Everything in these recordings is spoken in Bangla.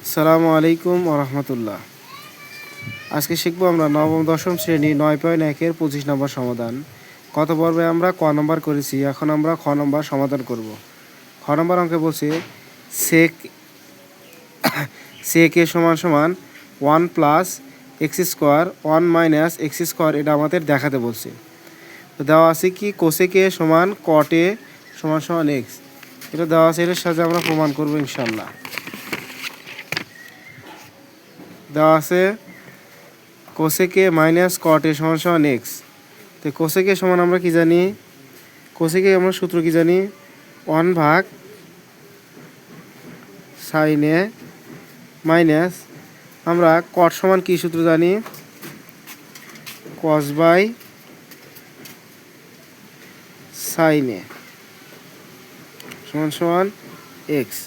আসসালামু আলাইকুম ওরহমতুল্লাহ। আজকে শিখবো আমরা নবম দশম শ্রেণী 9.1-এর 25 নম্বর সমাধান। গত পর্বে আমরা ক নম্বর করেছি, এখন আমরা খ নম্বর সমাধান করব। খ নম্বর অঙ্কে বলছে সেক এ সমান সমান 1 plus x square 1 minus x square, এটা আমাদের দেখাতে বলছে। তো দেওয়া আছে কি কোসেক এ সমান কট এ সমান সমান এক্স, এটা দেওয়া আছে। এর সাথে আমরা প্রমাণ করবো ইনশাল্লাহ। দেওয়া আছে কোসেকে মাইনাস কট এ সমান সমান এক্স। তো কোসেকে সমান আমরা কি জানি, কোসেকে আমরা সূত্র কি জানি, 1 ভাগ সাইন এ মাইনাস আমরা কট সমান কি সূত্র জানি, কস বাই সাইন এ সমান সমান এক্স।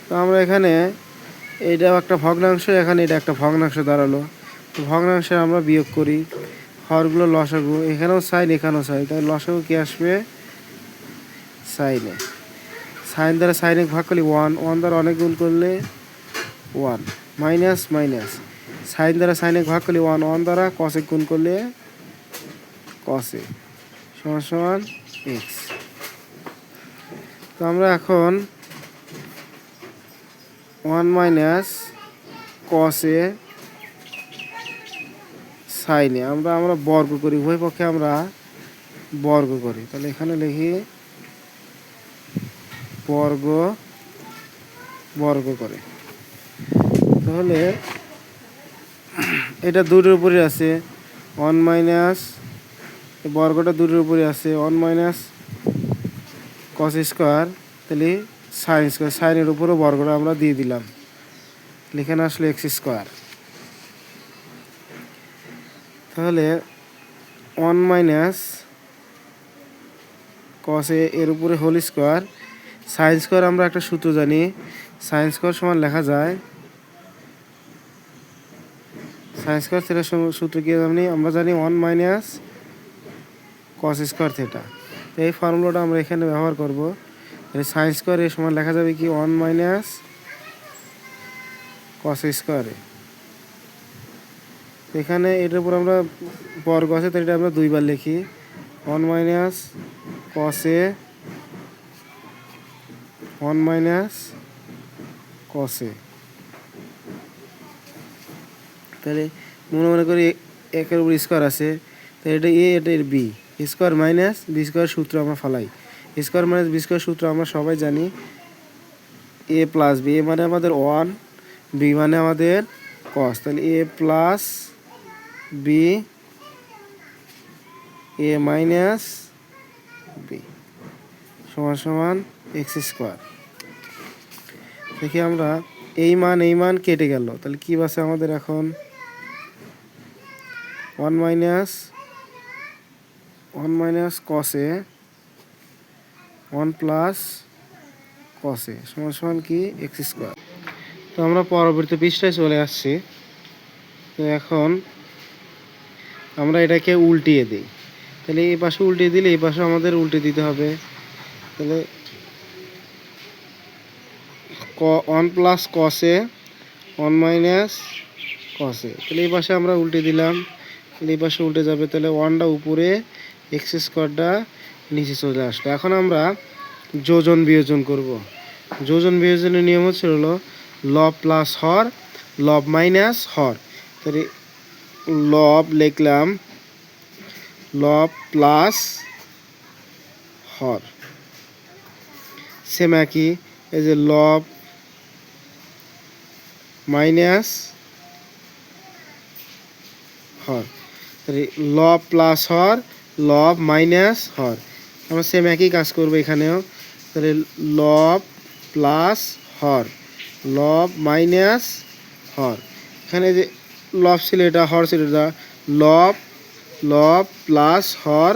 তো আমরা এখানে এইটা একটা ভগ্নাংশ, এখানে এটা একটা ভগ্নাংশ দাঁড়ালো। তো ভগ্নাংশে আমরা বিয়োগ করি, হরগুলো লসাগু, এখানেও সাইন এখানেও সাইন, তাই লসাগু কি আসবে সাইনে। সাইন দ্বারা সাইনে ভাগ করলে 1 দ্বারা অনেক গুণ করলে 1 মাইনাস মাইনাস সাইন দ্বারা সাইনে ভাগ করলে 1 দ্বারা কসে গুণ করলে কসে সমান সমান এক্স। তো আমরা এখন 1 মাইনাস কসে সাইনে আমরা বর্গ করি, উভয় পক্ষে আমরা বর্গ করি। তাহলে এখানে লিখি বর্গ বর্গ করে। তাহলে এটা দুটোর উপরে আছে 1 মাইনাস, বর্গটা দুটোর উপরে আছে 1 মাইনাস কস স্কোয়ার, তাহলে সাইন স্কোয়ার, সাইনের উপরও বর্গটা আমরা দিয়ে দিলাম, এখানে আসলে এক্স স্কোয়ার। তাহলে 1 মাইনাস কস এর উপরে হোল স্কোয়ার, সাইন স্কোয়ার আমরা একটা সূত্র জানি, সাইন স্কোয়ার সমান লেখা যায়, সাইন স্কোয়ার থিটার সূত্র কি জানি, আমরা জানি 1 মাইনাস কস স্কোয়ার থিটা। এই ফর্মুলাটা আমরা এখানে ব্যবহার করব। সাইন স্কোয়ার এর সমান লেখা যাবে কি 1 মাইনাস কস স্কোয়ারে। এখানে এটার উপর আমরা বর্গ আছে, তাই এটা আমরা দুইবার লিখি 1 মাইনাস কসে 1 মাইনাস কসে। তাহলে মনে করি একের উপর স্কোয়ার আছে, তাহলে এটা এ, এটা এর B, square minus B square সূত্র আমরা ফালাই। স্কোয়ার মাইনাস বি স্কোয়ার সূত্র আমরা সবাই জানি, এ প্লাস বি, এ মানে আমাদের 1, বি মানে আমাদের কস, তাহলে এ plus B A minus B সমান সমান এক্স স্কোয়ার। দেখি আমরা এই মান কেটে গেল, তাহলে কি বাসে আমাদের এখন 1 মাইনাস কসে 1 প্লাস কসে সমান সমান কি এক্স স্কোয়ার। তো আমরা পরবর্তী পৃষ্ঠায় চলে আসছি। তো এখন আমরা এটাকে উল্টিয়ে দিই, তাহলে এই পাশে উল্টিয়ে দিলে এই পাশে আমাদের উল্টে দিতে হবে। তাহলে 1 প্লাস কসে 1 মাইনাস কসে, তাহলে এই পাশে আমরা উল্টে দিলাম, তাহলে এই পাশে উল্টে যাবে, তাহলে 1টা উপরে এক্স স্কোয়ারটা নিচে চলে আসলো। এখন আমরা যোজন বিয়োজন করব। যোজন বিয়োজনের নিয়ম হলো লব প্লাস হর, লব মাইনাস হর। তাহলে লব লিখলাম লব প্লাস হর, সেম একই, এই যে লব মাইনাস হর, তাহলে লব প্লাস হর, লব মাইনাস হর, আমরা সেম একই কাজ করবো এখানেও। তাহলে লব প্লাস হর, লব মাইনাস হর, এখানে যে লব ছিল এটা, হর ছিল এটা, লব লব প্লাস হর,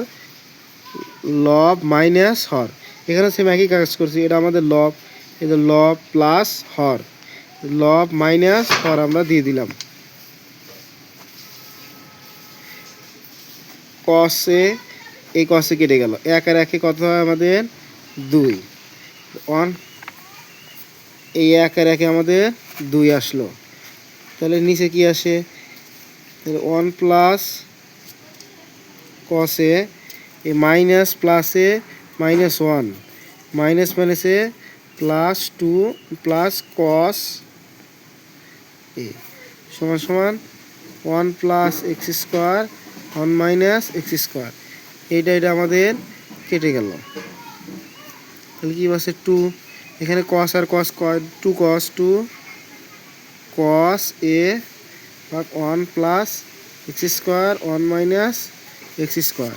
লব মাইনাস হর, এখানে সেম একই কাজ করছি, এটা আমাদের লব, এই যে লব প্লাস হর, লব মাইনাস হর আমরা দিয়ে দিলাম। কসে এই কসে কেটে গেল, 1 আর 1 কত হয় আমাদের 2, 1 এই 1 আর 1 আমাদের 2 আসলো। তাহলে নিচে কি আসে? তাহলে 1 প্লাস cos এ এই মাইনাস প্লাসে -1 মাইনাস মাইনাসে +2 প্লাস cos এ সমান সমান 1 plus x square 1 minus x square. এটা আমাদের কেটে গেল। তাহলে কি বসে 2, এখানে cos আর cos 2 cos এ ভাগ 1 plus x square 1 minus x square.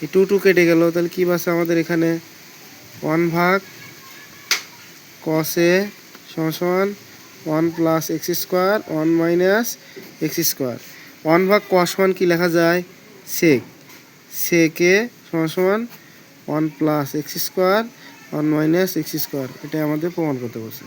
এই 2 কেটে গেল। তাহলে কি বসে আমাদের এখানে 1 ভাগ cos এ সমান সমান 1 plus x square 1 minus x square. 1 ভাগ cos 1 কি লেখা যায়? sec এ সমান সমান 1 plus x square 1 minus x square. এটা আমাদের প্রমাণ করতে বলছে।